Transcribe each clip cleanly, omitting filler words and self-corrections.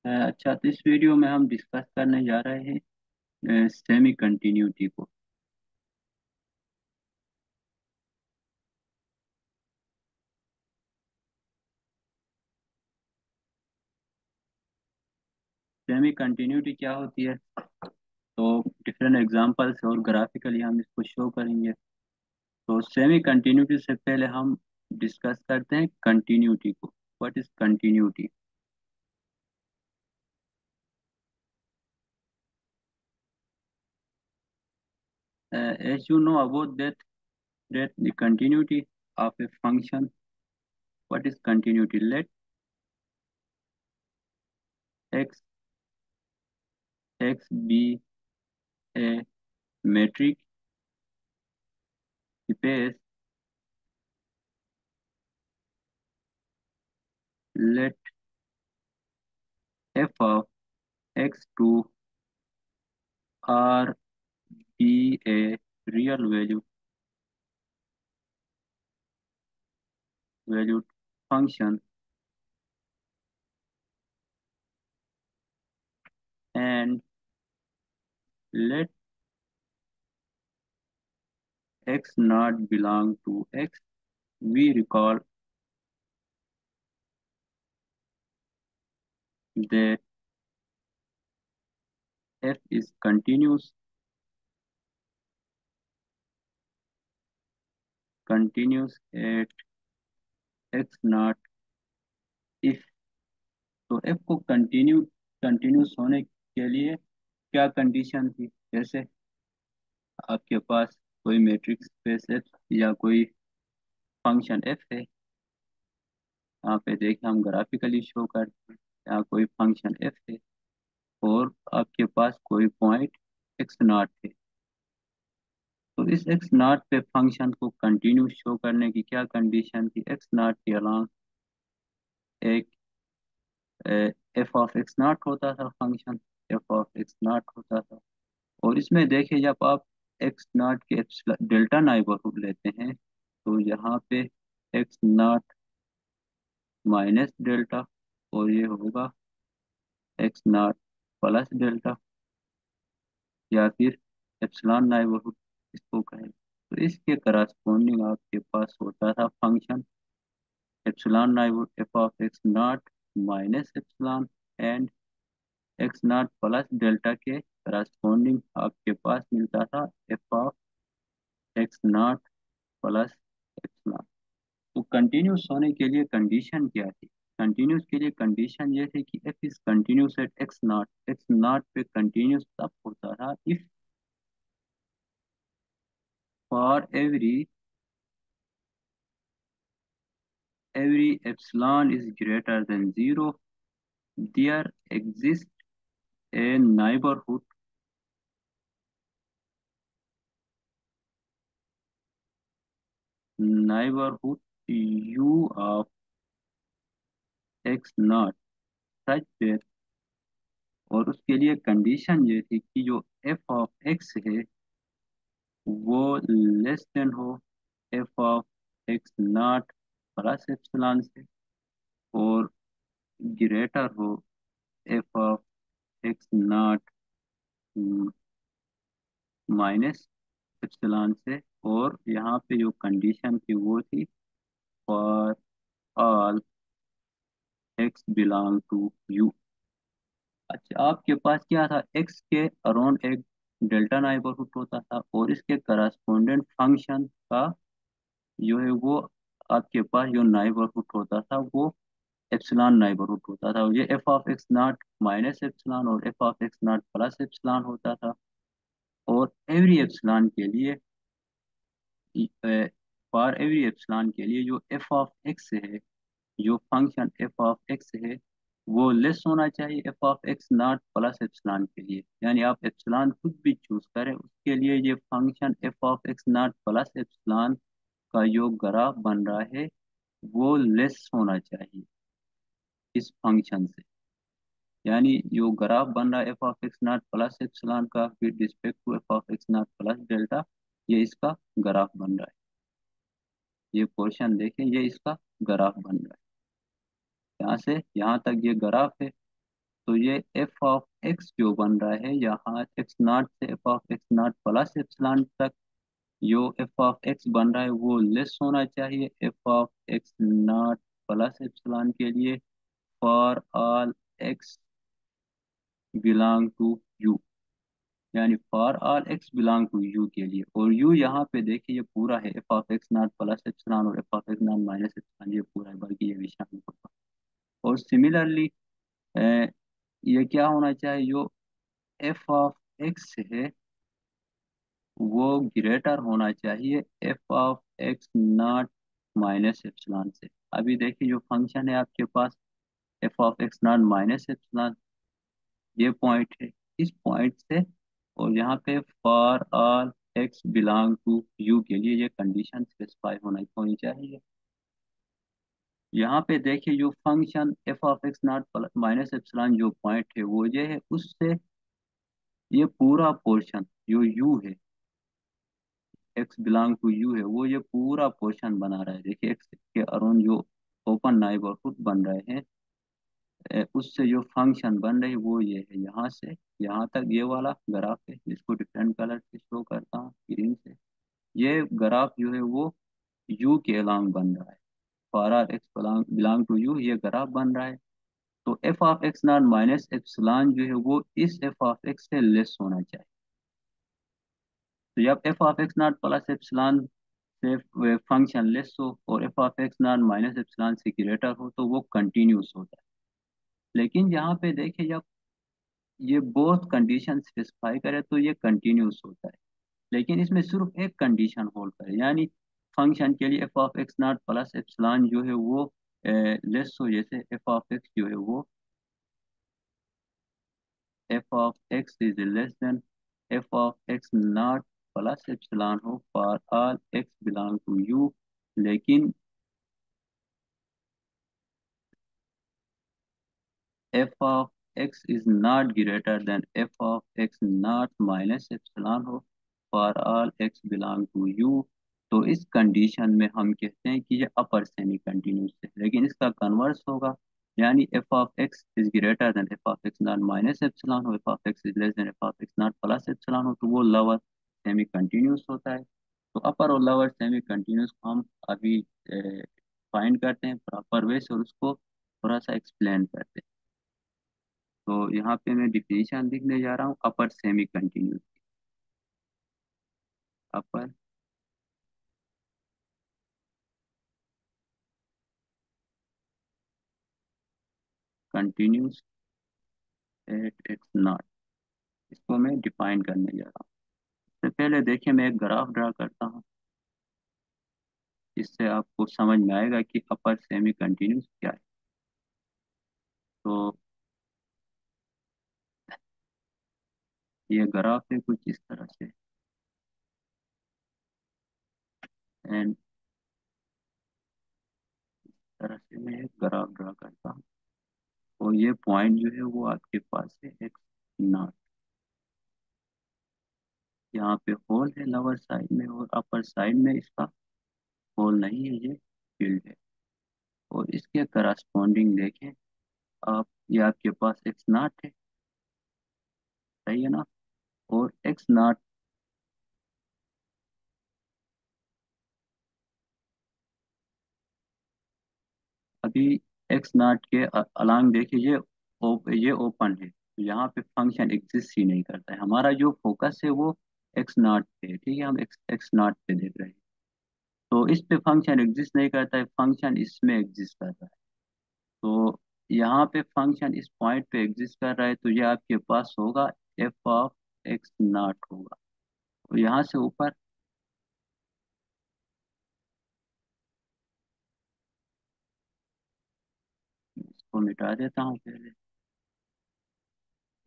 अच्छा, तो इस वीडियो में हम डिस्कस करने जा रहे हैं सेमी कंटिन्यूटी को। सेमी कंटिन्यूटी क्या होती है? तो डिफरेंट एग्जांपल्स और ग्राफिकली हम इसको शो करेंगे। तो सेमी कंटिन्यूटी से पहले हम डिस्कस करते हैं कंटिन्यूटी को। What is continuity? As you know about that the continuity of a function. What is continuity? Let x be a metric space. Let f of x2 r be a real valued function, and let x not belong to x. We recall that f is continuous at x not if। तो f को continuous होने के लिए क्या condition थी? जैसे आपके पास कोई मैट्रिक्स स्पेस f या कोई फंक्शन f है। यहाँ पे देखिए हम ग्राफिकली शो करते हैं। यहाँ कोई फंक्शन f है और आपके पास कोई पॉइंट एक्स नॉट है। तो इस एक्स नॉट पे फंक्शन को कंटिन्यू शो करने की क्या कंडीशन थी? एक्स नॉट के अलावा एक एफ ऑफ एक्स नॉट होता था, function F of x not होता था। और इसमें देखिए जब आप एक्स नॉट के डेल्टा नाइबरहुड लेते हैं तो यहाँ पे एक्स नॉट माइनस डेल्टा और ये होगा एक्स नॉट प्लस डेल्टा, या फिर एप्सिलॉन नाइबरहुड इसको कहें। तो इसके करस्पॉन्डिंग आपके पास होता था function epsilon neighbourhood f of x naught minus epsilon and x naught plus delta के करस्पॉन्डिंग आपके पास मिलता था f of x naught plus epsilon. तो कंटिन्यूस होने के लिए कंडीशन क्या थी? कंटिन्यूस के लिए कंडीशन ये थी कि F is continuous at x not पे कंटिन्यूस तब होता था if for every epsilon is greater than zero, there exists a neighborhood u of x naught such that। और उसके लिए कंडीशन ये थी कि जो f ऑफ x है वो लेस देन हो f of x naught plus epsilon से, और ग्रेटर हो f of x naught minus epsilon से। और यहाँ पे जो कंडीशन थी वो थी for all x belong to U. अच्छा, आपके पास क्या था? एक्स के अराउंड एक डेल्टा नाइबरहुड होता था और इसके करस्पोंडेंट फंक्शन का जो है वो आपके पास जो नाइबरहुड होता था वो एप्सिलॉन नाइबरहुड होता था। ये f of x naught minus epsilon और f of x naught plus epsilon होता था। और एवरी एप्सिलॉन के लिए फॉर एवरी एप्सिलॉन के लिए जो एफ ऑफ एक्स है, जो फंक्शन एफ ऑफ एक्स है वो लेस होना चाहिए f of x naught plus epsilon के लिए। यानी आप एप्सिलॉन खुद भी चूज करें, उसके लिए ये function F of x naught plus epsilon का जो ग्राफ बन रहा है वो लेस होना चाहिए इस फंक्शन से। यानी जो ग्राफ बन रहा है f of x naught plus epsilon का with respect to f of x naught plus delta, ये इसका ग्राफ बन रहा है। ये क्वेश्चन देखें, ये इसका ग्राफ बन रहा है। यहाँ से यहाँ तक ये ग्राफ है। तो ये एफ ऑफ एक्स जो बन रहा है यहाँ एक्स नॉट से F of x naught plus epsilon तक, जो एफ ऑफ एक्स बन रहा है वो लेस होना चाहिए f of x naught plus epsilon के लिए, for all x belong to U, यानी for all x belong to U के लिए। और यू यहाँ पे देखिए ये पूरा है, f of x naught plus epsilon और f of x naught minus epsilon, ये पूरा है, बल्कि ये भी शामिल होगा। और सिमिलरली ये क्या होना चाहिए, जो एफ ऑफ एक्स है वो ग्रेटर होना चाहिए f of x naught minus epsilon से। अभी देखिए जो फंक्शन है आपके पास f of x naught minus epsilon, ये पॉइंट है, इस पॉइंट से और यहाँ पे for all x belong to U के लिए ये कंडीशन स्पेसिफाई होनी चाहिए। यहाँ पे देखिए जो function F of x naught minus epsilon जो पॉइंट है वो ये है, उससे ये पूरा पोर्शन जो यू है, एक्स बिलोंग टू यू है, वो ये पूरा पोर्शन बना रहा है। देखिए एक्स के अराउंड जो ओपन नाइबरहुड बन रहे हैं, उससे जो फंक्शन बन रही है वो ये है, यहाँ से यहाँ तक ये वाला ग्राफ है, जिसको डिफरेंट कलर से शो करता हूँ ग्रीन से। ये ग्राफ जो है वो यू के अलोंग बन रहा है, for all x belong to U ये ग्राफ बन रहा है। तो f of x naught minus epsilon जो है वो इस एफ ऑफ एक्स से लेस होना चाहिए। तो जब f of x naught plus epsilon से फंक्शन लेस हो और f of x naught minus epsilon से ग्रेटर हो तो वो कंटिन्यूस होता है। लेकिन यहाँ पे देखिए जब ये बोथ कंडीशन स्पेसिफाई करे तो ये कंटिन्यूस होता है। लेकिन इसमें सिर्फ एक कंडीशन होल्ड करे, यानी फंक्शन के लिए f of x naught plus epsilon जो है वो लेस हो, जैसे एफ ऑफ एक्स जो है वो f of x is less than f of x naught plus epsilon हो for all x belong to U. लेकिन f of x is not greater than f of x not minus epsilon हो for all x belong to u। तो इस condition में हम कहते हैं कि ये अपर सेमी कंटिन्यूस है। लेकिन इसका कन्वर्स होगा, यानी f of x is greater than f of x not minus epsilon हो, f of x is less than f of x not plus epsilon हो, तो वो लोअर सेमी कंटिन्यूस होता है। तो अपर और लोअर सेमी कंटिन्यूस को हम अभी फाइंड करते हैं प्रॉपर वे से और उसको थोड़ा सा एक्सप्लेन करते हैं। तो यहाँ पे मैं डिफिनीशन लिखने जा रहा हूँ upper semi continuous. Upper continuous at x naught, इसको मैं डिफाइन करने जा रहा हूँ। इससे पहले देखिए मैं एक ग्राफ ड्रा करता हूँ, इससे आपको समझ में आएगा कि अपर सेमी कंटिन्यूस क्या है। तो ये ग्राफ है कुछ इस तरह से, एंड तरह से मैं एक ग्राफ ड्रा करता हूँ। और ये पॉइंट जो है वो आपके पास है एक्स नॉट, यहाँ पे होल है लोअर साइड में और अपर साइड में इसका होल नहीं है, ये फील्ड है। और इसके करस्पॉन्डिंग देखें आप, ये आपके पास एक्स नॉट है, सही है ना। और एक्स नॉट अभी एक्स नॉट के अलांग देखिए ये ये ओपन है, तो यहाँ पे फंक्शन एग्जिस्ट ही नहीं करता है। हमारा जो फोकस है वो एक्स नॉट पे है, ठीक है, हम एक्स एक्स नॉट पे देख रहे हैं। तो इस पे फंक्शन एग्जिस्ट नहीं करता है, फंक्शन इसमें एग्जिस्ट करता है। तो यहाँ पे फंक्शन इस पॉइंट पे एग्जिस्ट कर रहा है, तो ये आपके पास होगा एफ ऑफ एक्स नॉट होगा। तो यहाँ से ऊपर इसको मिटा देता हूँ पहले,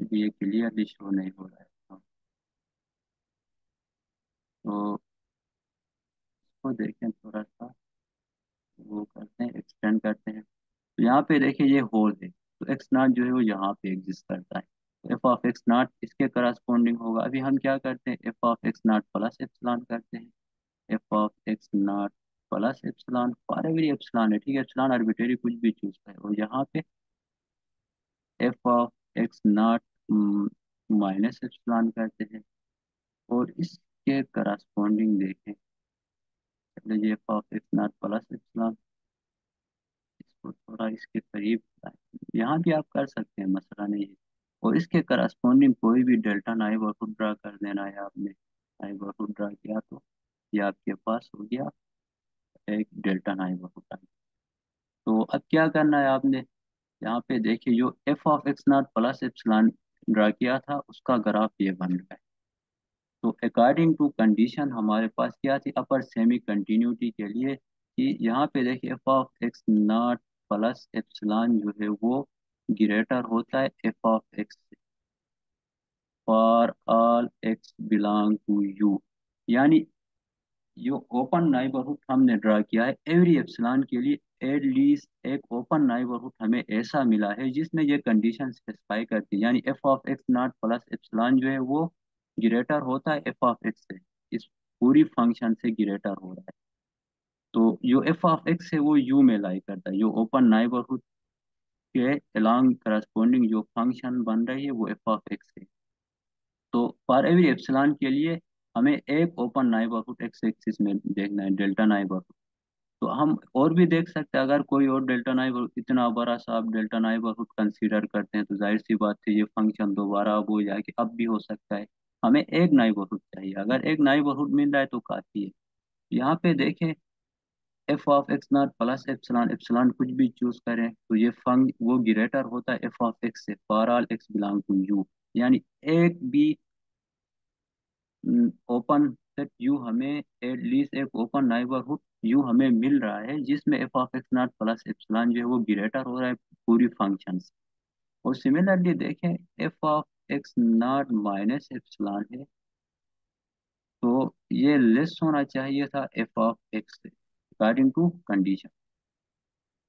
क्योंकि ये क्लियरली शो नहीं हो रहा है। हाँ, तो इसको देखें थोड़ा सा, वो करते हैं एक्सटेंड करते हैं। तो यहाँ पे देखिए ये होल है, तो एक्स नॉट जो है वो यहाँ पे एग्जिस्ट करता है, तो एफ ऑफ एक्स नॉट इसके करस्पॉन्डिंग होगा। अभी हम क्या करते हैं, F of x naught plus epsilon करते हैं, F of x naught plus epsilon, for every epsilon है, ठीक है, एप्सिलॉन आर्बिट्रेरी कुछ भी चूज है। और यहाँ पे f of x naught minus epsilon करते हैं, और इसके करस्पॉन्डिंग देखें, चलिए F of x naught plus epsilon, इसको थोड़ा इसके करीब लाएं। यहाँ भी आप कर सकते हैं, मसला नहीं है। और इसके करस्पॉन्डिंग कोई भी डेल्टा नाइबरहुड ड्रा कर देना है आपने। नाइबरहुड ड्रा किया तो ये आपके पास हो गया एक डेल्टा नाइबरहुड। तो अब क्या करना है आपने, यहाँ पे देखिए जो f of x naught plus epsilon draw किया था उसका ग्राफ ये बन रहा है। तो अकॉर्डिंग टू कंडीशन हमारे पास क्या थी अपर सेमी कंटिन्यूटी के लिए, कि यहाँ पे देखिए f of x naught plus epsilon जो है वो ग्रेटर होता है एफ ऑफ एक्स से, for all x belong to U. यानी जो ओपन नाइबरहुड हमने ड्रा किया है एवरी एप्सिलॉन के लिए, एट लीस्ट एक ओपन नाइबरहुड हमें ऐसा मिला है जिसमें ये कंडीशन स्पेसिफाई करती है, यानी f of x naught plus epsilon जो है वो ग्रेटर होता है एफ ऑफ एक्स से, इस पूरी फंक्शन से ग्रेटर हो रहा है। तो जो एफ ऑफ एक्स है वो यू में लाई करता है, जो ओपन नाइबरहुड के अलॉन्ग करस्पॉन्डिंग जो फंक्शन बन रही है वो एफ ऑफ एक्स है। तो फॉर एवरी एप्सिलॉन के लिए हमें एक ओपन नाइबरहुड एक्स एक्सिस में देखना है, डेल्टा नाइबरहुड। तो हम और भी देख सकते हैं, अगर कोई और डेल्टा नाइबरहुड इतना बड़ा सा आप डेल्टा नाइबरहुड कंसीडर करते हैं तो जाहिर सी बात है ये फंक्शन दोबारा अब हो जाए कि अब भी हो सकता है। हमें एक नाइबरहुड चाहिए, अगर एक नाइबरहुड मिल रहा है तो काफ़ी है। यहाँ पे देखें f of x naught plus epsilon, epsilon कुछ भी चूज करें तो ये फंक वो ग्रेटर होता है एफ ऑफ एक्स से, for all x belong to U. यानी एक भी ओपन सेट यू हमें, एटलीस्ट एक ओपन नाइबरहुड यू हमें मिल रहा है जिसमें f of x naught plus epsilon जो है वो ग्रेटर हो रहा है पूरी फंक्शन से। और सिमिलरली देखें f of x naught minus epsilon है, तो ये लेस होना चाहिए था एफ ऑफ एक्स से according to condition,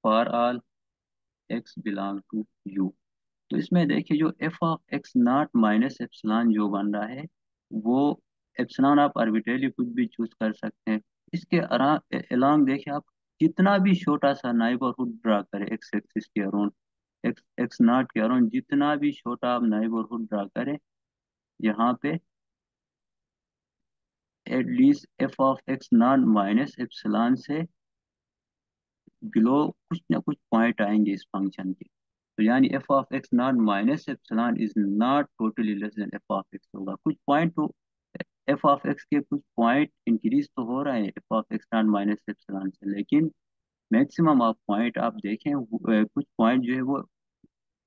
for all x belong to U. तो इसमें देखिए जो f of x naught minus epsilon जो बन रहा है वो, एप्सिलॉन आप आर्बिट्रेली कुछ भी चूज कर सकते हैं। इसके अलोंग देखिए आप जितना भी छोटा सा नाइबरहुड ड्रा करें एक्स एक्सिस के अराउंड, एक्स एक्स नॉट के अराउंड जितना भी छोटा आप नाइबरहुड ड्रा करें, यहाँ पे at least F of x naught minus epsilon से बिलो कुछ ना कुछ पॉइंट आएंगे इस फंक्शन के। तो यानी f of x naught minus epsilon is not totally less than f of x होगा, कुछ पॉइंट तो एफ ऑफ एक्स के कुछ पॉइंट इंक्रीज तो हो रहे हैं F of x naught minus epsilon से, लेकिन मैक्सिमम आप पॉइंट आप देखें कुछ पॉइंट जो है वो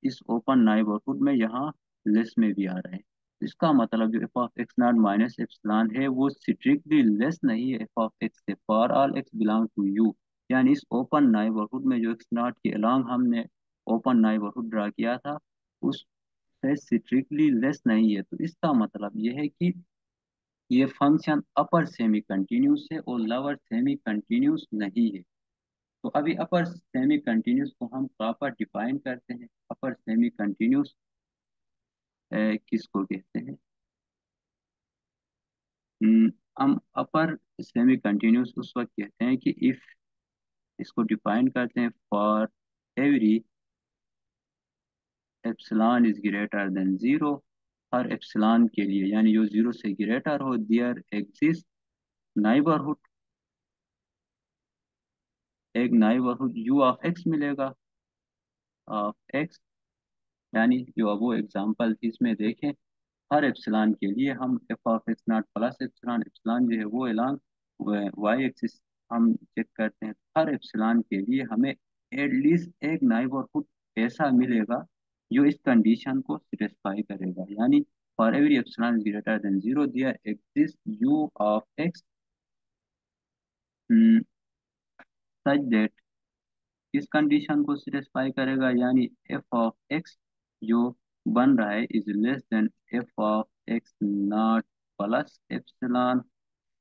इस ओपन नाइबरहुड में यहाँ लेस में भी आ रहे हैं। इसका मतलब जो f of x naught minus epsilon है वो स्ट्रिक्टली लेस नहीं है एफ ऑफ एक्स से, for all x belong to U. यानी इस ओपन नाइबरहुड में जो एक्स नॉट के अलोंग हमने ओपन नाइबरहुड ड्रा किया था उससे स्ट्रिक्टली लेस नहीं है। तो इसका मतलब ये है कि ये फंक्शन अपर सेमी कंटिन्यूस है और लोअर सेमी कंटिन्यूस नहीं है। तो अभी अपर सेमी कंटिन्यूस को हम प्रॉपर डिफाइन करते हैं। अपर सेमी कंटिन्यूस किसको कहते हैं, हम अपर सेमी कंटिन्यूस उस वक्त कहते हैं कि इफ, इसको डिफाइन करते हैं for every epsilon is greater than zero, her epsilon के लिए यानी जो जीरो से ग्रेटर हो, देयर एग्जिस्ट नाइबरहुड, एक नाइबरहुड यू ऑफ एक्स मिलेगा ऑफ एक्स। यानी जो अब वो एग्जांपल थी इसमें देखें, हर एप्सिलॉन के लिए हम F of x naught plus epsilon, epsilon जो है वो एलॉन्ग वाई एक्सिस हम चेक करते हैं, हर एप्सिलॉन के लिए हमें एटलीस्ट एक नाइबरहुड ऐसा मिलेगा जो इस कंडीशन को सेटिस्फाई करेगा। यानी for every epsilon greater than zero there exist U of x such that, इस कंडीशन को सेटिस्फाई करेगा, यानी एफ ऑफ एक्स जो बन रहा है is less than f of x naught plus epsilon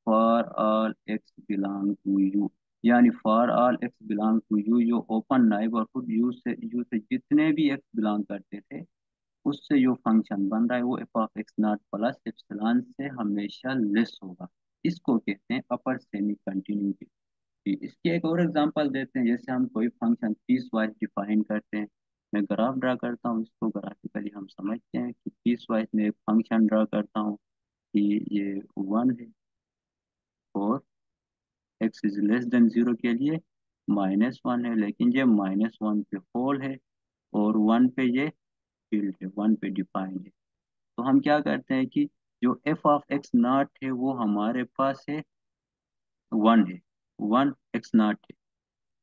for all x belong to U. यानी for all x belong to U जो ओपन नाइबरहुड यू से जितने भी एक्स बिलोंग करते थे उससे जो फंक्शन बन रहा है वो f of x naught plus epsilon से हमेशा लेस होगा। इसको कहते हैं अपर सेमी कंटिन्यूटी। इसकी एक और एग्जांपल देते हैं, जैसे हम कोई फंक्शन पीस वाइज डिफाइन करते हैं, मैं ग्राफ ड्रा करता हूँ, इसको ग्राफिकली हम समझते हैं कि पीस वाइज में एक फंक्शन ड्रा करता हूँ कि ये 1 है, और एक्स इज लेस देन 0 के लिए -1 है, लेकिन ये -1 पे होल है और 1 पे ये फील्ड है, 1 पे डिफाइंड है। तो हम क्या करते हैं कि जो एफ ऑफ एक्स नॉट है वो हमारे पास है 1 है, 1 x नॉट है,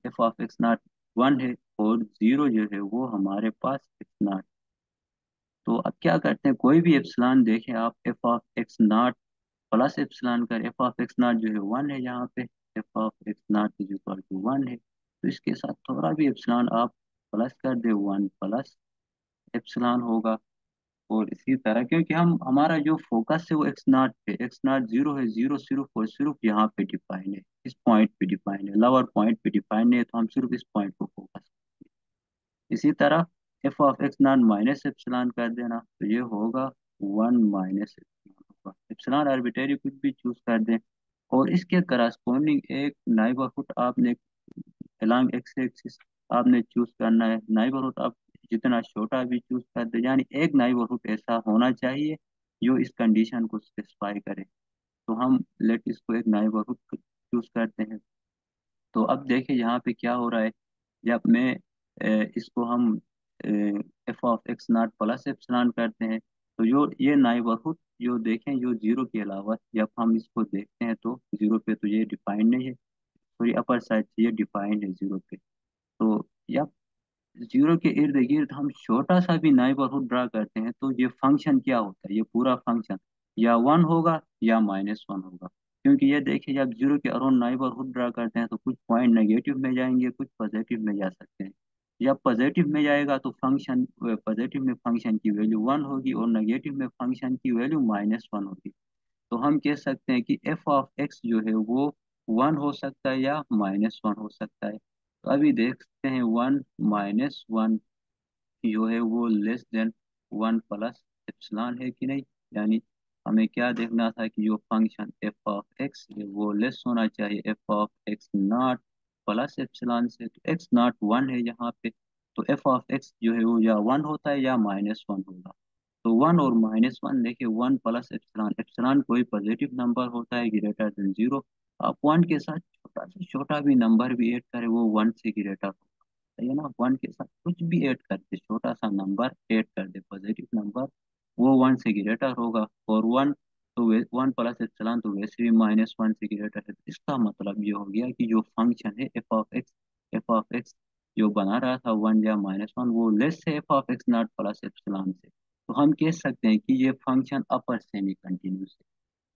एफ ऑफ एक्स नॉट 1 है, और 0 जो है वो हमारे पास एक्स नॉट। तो अब क्या करते हैं, कोई भी एप्सिलॉन देखें आप, f of x naught plus epsilon कर, एफ ऑफ एक्स नॉट जो है 1 है यहाँ पे, f of x naught is equal to 1 है, तो इसके साथ थोड़ा भी एप्सिलॉन आप प्लस कर दे, 1 प्लस एप्सिलॉन होगा। और इसी तरह क्योंकि हम हमारा जो फोकस है वो एक्स नॉट पे, एक्स नॉट 0 है, 0 सिर्फ और सिर्फ यहाँ पे डिफाइन है, इस पॉइंट पे डिफाइन है, लोअर पॉइंट पे डिफाइन है, तो हम सिर्फ इस पॉइंट को फोकस। इसी तरह F of x naught minus epsilon कर देना, तो ये होगा 1 माइनस एप्सिलॉन होगा, एप्सिलॉन आर्बिट्रेरी कुछ भी चूज कर दें, और इसके करस्पॉन्डिंग एक नाइबरहुड आपने अलोंग एक्स एक्सिस आपने चूज करना है। नाइबरहुड आप जितना छोटा भी चूज कर दे, यानी एक नाइबरहुड ऐसा होना चाहिए जो इस कंडीशन को सेटिस्फाई करे। तो हम लेट इसको एक नाइबरहुड चूज करते हैं। तो अब देखिए यहाँ पे क्या हो रहा है, जब मैं इसको हम F of x naught plus epsilon करते हैं, तो जो ये नाइबरहुड जो देखें जो 0 के अलावा जब हम इसको देखते हैं तो 0 पे तो ये डिफाइन नहीं है, सॉरी अपर साइड से ये डिफाइंड है 0 पे। तो जब 0 के इर्द गिर्द हम छोटा सा भी नाइबरहुड ड्रा करते हैं तो ये फंक्शन क्या होता है, ये पूरा फंक्शन या 1 होगा या -1 होगा। क्योंकि ये देखिए जब 0 के अराउंड नाइबरहुड ड्रा करते हैं तो कुछ पॉइंट नेगेटिव में जाएंगे, कुछ पॉजिटिव में जा सकते हैं। जब पॉजिटिव में जाएगा तो फंक्शन, पॉजिटिव में फंक्शन की वैल्यू 1 होगी और नेगेटिव में फंक्शन की वैल्यू -1 होगी। तो हम कह सकते हैं कि एफ ऑफ एक्स जो है वो 1 हो सकता है या -1 हो सकता है। तो अभी देखते हैं 1 - 1 जो है वो लेस देन 1 प्लस एप्सिलॉन है कि नहीं। यानी हमें क्या देखना था कि जो फंक्शन एफ ऑफ एक्स है वो लेस होना चाहिए f of x naught plus epsilon से। तो एक्स नॉट 1 है यहाँ पे, तो एफ ऑफ एक्स जो है वो या 1 होता है या -1 होगा। तो 1 और -1 देखिए, 1 प्लस एप्सिलॉन, एप्सिलॉन कोई पॉजिटिव नंबर होता है ग्रेटर देन 0। आप 1 के साथ छोटा से छोटा भी नंबर भी ऐड करें वो 1 से ग्रेटर होगा, सही है ना। 1 के साथ कुछ भी ऐड करते, छोटा सा नंबर ऐड कर दे पॉजिटिव नंबर, वो 1 से ग्रेटर होगा। और 1 तो 1 प्लस एप्सिलॉन तो वैसे भी -1 से ग्रेटर है। तो इसका मतलब ये हो गया कि जो फंक्शन है एफ ऑफ एक्स जो बना रहा था 1 या -1 वो लेस है f of x naught plus epsilon से। तो हम कह सकते हैं कि ये फंक्शन अपर सेमी कंटिन्यूस है।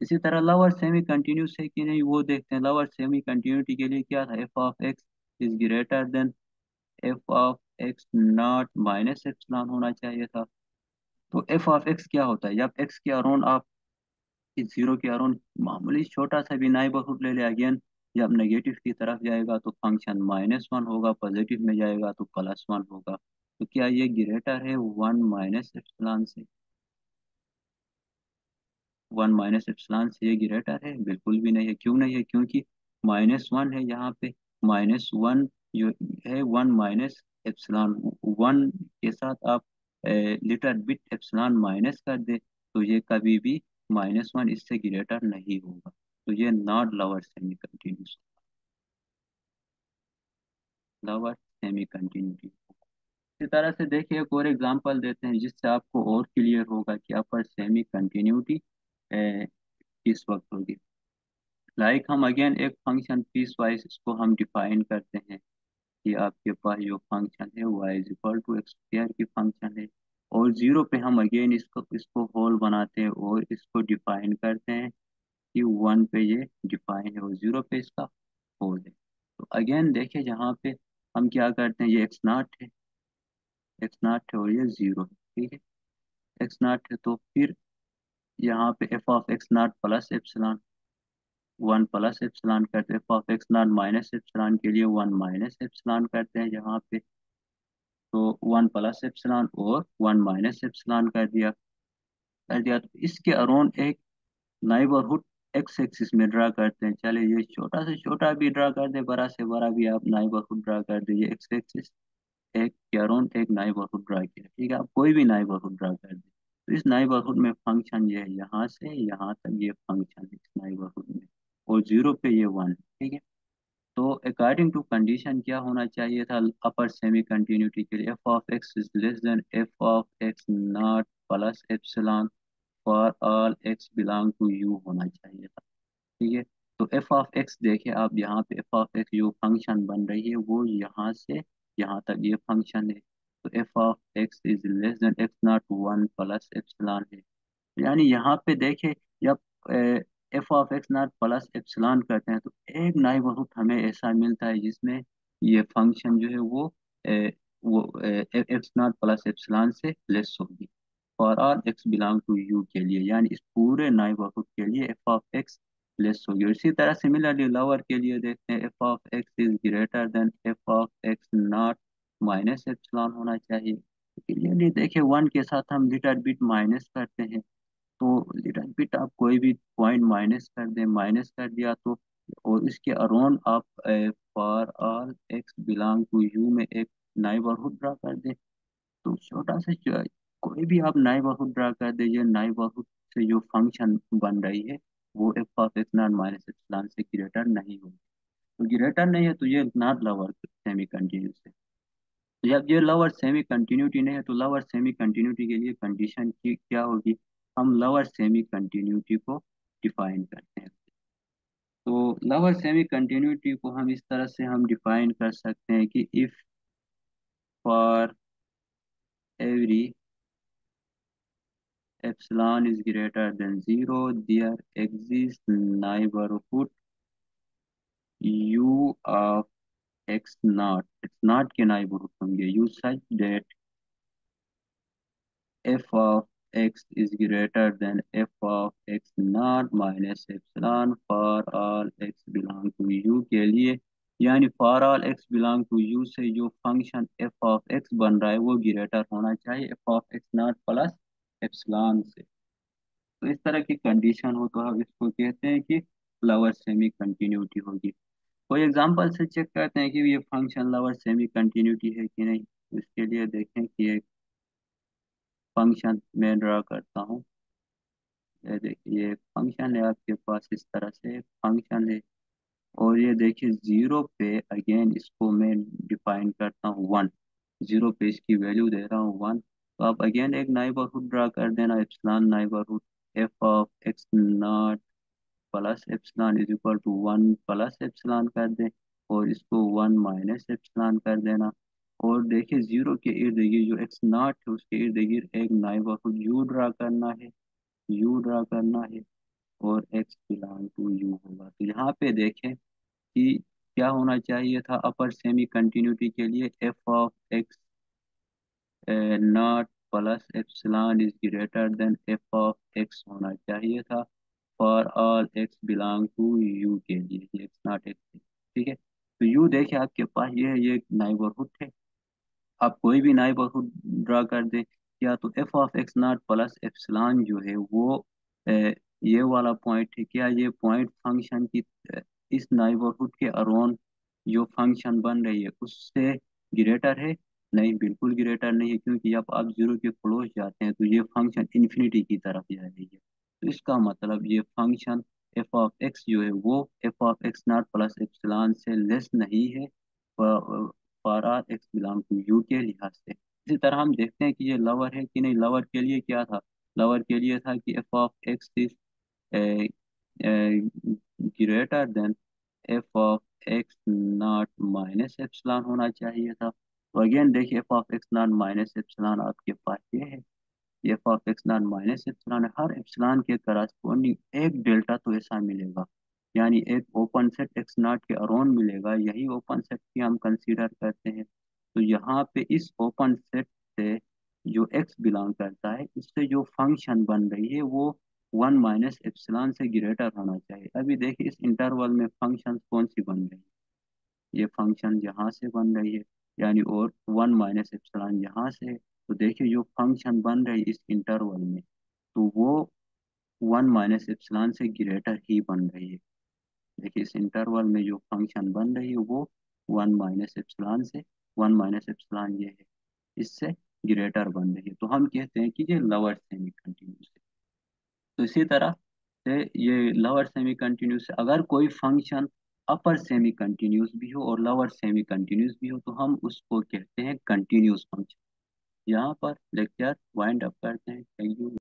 इसी तरह लोअर सेमी कंटिन्यूस है कि नहीं वो देखते हैं। लोअर सेमी कंटिन्यूटी के लिए क्या था, f of x is greater than f of x naught minus epsilon होना चाहिए था। तो एफ ऑफ एक्स क्या होता है, जब एक्स के अराउंड आप इस 0 के अराउंड मामूली छोटा सा भी नाइबरहुड ले ले, अगेन जब नेगेटिव की तरफ जाएगा तो फंक्शन -1 होगा, पॉजिटिव में जाएगा तो +1 होगा। तो क्या ये ग्रेटर है 1 माइनस एप्सिलॉन से, 1 माइनस एप्सिलॉन से ये ग्रेटर है? बिल्कुल भी नहीं है। क्यों नहीं है? क्योंकि -1 है यहाँ पे, -1 जो है 1 माइनस एप्सिलॉन, 1 के साथ आप लिटिल बिट एप्सिलॉन माइनस कर दे तो ये कभी भी -1 इससे ग्रेटर नहीं होगा। तो ये not lower semi continuous, lower semi continuity. इसी तरह से देखिए एक और एग्जांपल देते हैं जिससे आपको और क्लियर होगा कि अपर सेमी कंटिन्यूटी किस वक्त होगी। लाइक हम अगेन एक फंक्शन पीस वाइज इसको हम डिफाइन करते हैं कि आपके पास जो फंक्शन है y is equal to x square की फंक्शन है, और 0 पे हम अगेन इसको इसको होल बनाते हैं और इसको डिफाइन करते हैं कि 1 पे ये डिफाइन है और 0 पे इसका होल है। तो अगेन देखिए जहाँ पे हम क्या करते हैं, ये एक्स नॉट है, एक्स नॉट है और ये 0 है, ठीक है। एक्स नॉट है तो फिर यहाँ पे f of x naught plus epsilon, 1 plus epsilon करते हैं, F of x naught minus epsilon के लिए 1 माइनस एप्सिलॉन करते हैं यहाँ पे। तो 1 प्लस एप्सिलॉन और 1 माइनस एप्सिलॉन कर दिया। तो इसके अराउंड एक नाइबरहुड एक्स एक्सिस में ड्रा करते हैं। चले ये छोटा से छोटा भी ड्रा कर दे, बड़ा से बड़ा भी आप नाइबरहुड ड्रा कर दीजिए एक्स एक्सिस। एक कैरोन एक नाइबरहुड ड्रा किया, ठीक है, आप कोई भी नाइबरहुड ड्रा कर दें, तो इस नाइबरहुड में फंक्शन ये है यहाँ से यहाँ तक ये फंक्शन है इस नाइबरहुड में, और जीरो पे ये वन, ठीक है। तो अकॉर्डिंग टू कंडीशन क्या होना चाहिए था अपर सेमी कंटिन्यूटी के लिए, f of x is less than f of x naught plus epsilon for all x belong to U होना चाहिए था, ठीक है। तो एफ ऑफ एक्स देखिए आप यहाँ पे, एफ ऑफ एक्स जो फंक्शन बन रही है वो यहाँ से यहाँ तक ये फंक्शन है, तो f of x is less then x not one plus epsilon है। यानी यहाँ पे देखें, जब f of x naught plus epsilon करते हैं तो एक नाइबरहुड हमें ऐसा मिलता है जिसमें ये फंक्शन जो है वो एक्स नॉट प्लस एप्सिलॉन से लेस होगी for all x belong to U के लिए, यानी इस पूरे नाइबरहुड के लिए एफ ऑफ एक्स लेस होगी। और इसी तरह सिमिलरली लोअर के लिए देखते हैं, F of x is greater than f of x naught minus epsilon होना चाहिए। क्लियरली देखिए वन के साथ हम लिटिल बिट माइनस करते हैं, तो लिटिल बिट आप कोई भी पॉइंट माइनस कर दें, माइनस कर दिया तो, और इसके अराउंड आप for all x belong to U में एक नाइबरहुड ड्रा कर दें, तो छोटा सा कोई भी आप नाइबरहुड ड्रा कर दीजिए, नाइबरहुड से जो फंक्शन बन रही है वो f of x naught minus epsilon से ग्रेटर नहीं होगी, तो ग्रेटर नहीं है तो ये नॉट लोअर सेमी कंटिन्यूस है। तो जब ये लोअर सेमी कंटिन्यूटी नहीं है तो लोअर सेमी कंटिन्यूटी के लिए कंडीशन की क्या होगी, हम लोअर सेमी कंटिन्यूटी को डिफाइन करते हैं। तो लोअर सेमी कंटिन्यूटी को हम इस तरह से हम डिफाइन कर सकते हैं कि if for every epsilon is greater than zero, there exists neighborhood u of x naught, x naught के neighborhood होंगे u such that f of x is greater than f of x naught minus epsilon for all x belong to u के लिए, यानी for all x belong to u से जो function f of x बन रहा है वो greater होना चाहिए f of x naught plus epsilon से। तो इस तरह की कंडीशन हो तो हम इसको कहते हैं कि लोअर सेमी कंटिन्यूटी होगी। कोई एग्जांपल से चेक करते हैं कि ये फंक्शन लोअर सेमी कंटिन्यूटी है कि नहीं, तो इसके लिए देखें कि एक फंक्शन मैं ड्रा करता हूँ। ये देखिए फंक्शन है आपके पास, इस तरह से फंक्शन है, और ये देखिए जीरो पे अगेन इसको मैं डिफाइन करता हूँ वन, जीरो पे इसकी वैल्यू दे रहा हूँ वन, तो आप अगेन एक नाइबरहुड ड्रा कर देना, epsilon neighbourhood f of x naught plus epsilon is equal to one plus epsilon कर दें, और इसको वन माइनस एप्सिलॉन कर देना। और देखिए जीरो के इर्द गिर्द जो एक्स नॉट है उसके इर्द गिर्द एक नाइबरहुड यू ड्रा करना है, यू ड्रा करना है, और एक्स बिलोंग टू यू होगा। तो यहाँ पे देखें कि क्या होना चाहिए था, अपर सेमी कंटिन्यूटी के लिए f of x naught plus epsilon is greater than f of x होना चाहिए था for all x belong to U के लिए, ये एक्स नॉट एक्स, ठीक है। तो यू देखिए आपके पास ये है, ये नाइबरहुड है, आप कोई भी नाइबरहुड ड्रा कर दें, या तो f of x naught plus epsilon जो है वो अ, ये वाला पॉइंट है, क्या ये पॉइंट फंक्शन की इस नाइबरहुड के अराउंड जो फंक्शन बन रही है उससे ग्रेटर है, नहीं बिल्कुल ग्रेटर नहीं है, क्योंकि जब आप जीरो के क्लोज जाते हैं तो ये फंक्शन इन्फिनिटी की तरफ जा रही है, तो इसका मतलब ये फंक्शन एफ ऑफ एक्स जो है वो f of x naught plus epsilon से लेस नहीं है for all x belong to U के लिहाज से। इसी तरह हम देखते हैं कि ये लवर है कि नहीं, लवर के लिए क्या था, लवर के लिए था कि F of x is greater than f of x naught minus epsilon होना चाहिए था। तो अगेन देखिए f of x naught minus epsilon आपके पास ये है, f of x naught minus epsilon है, हर एप्सिलॉन के करस्पॉन्डिंग एक डेल्टा तो ऐसा मिलेगा, यानी एक ओपन सेट एक्स नॉट के अराउंड मिलेगा, यही ओपन सेट की हम कंसीडर करते हैं। तो यहाँ पे इस ओपन सेट से जो एक्स बिलोंग करता है इससे जो फंक्शन बन रही है वो वन माइनस एप्सिलॉन से ग्रेटर होना चाहिए। अभी देखिए इस इंटरवल में फंक्शन कौन सी बन रही है, ये फंक्शन यहाँ से बन रही है, यानी और वन माइनस एप्सिलॉन यहाँ से है। तो देखिए जो फंक्शन बन रही है इस इंटरवल में, तो वो वन माइनस एप्सिलॉन से ग्रेटर ही बन रही है। देखिए इस इंटरवल में जो फंक्शन बन रही है वो वन माइनस एप्सिलॉन से वन माइनस एप्सिलॉन ये है, इससे ग्रेटर बन रही है, तो हम कहते हैं कि ये लोअर सेमी कंटिन्यूस है। तो इसी तरह से ये लोअर सेमी कंटिन्यूस, अगर कोई फंक्शन अपर सेमी कंटिन्यूस भी हो और लोअर सेमी कंटिन्यूस भी हो तो हम उसको कहते हैं कंटिन्यूस फंक्शन। यहाँ पर लेक्चर वाइंड अप करते हैं। Thank you.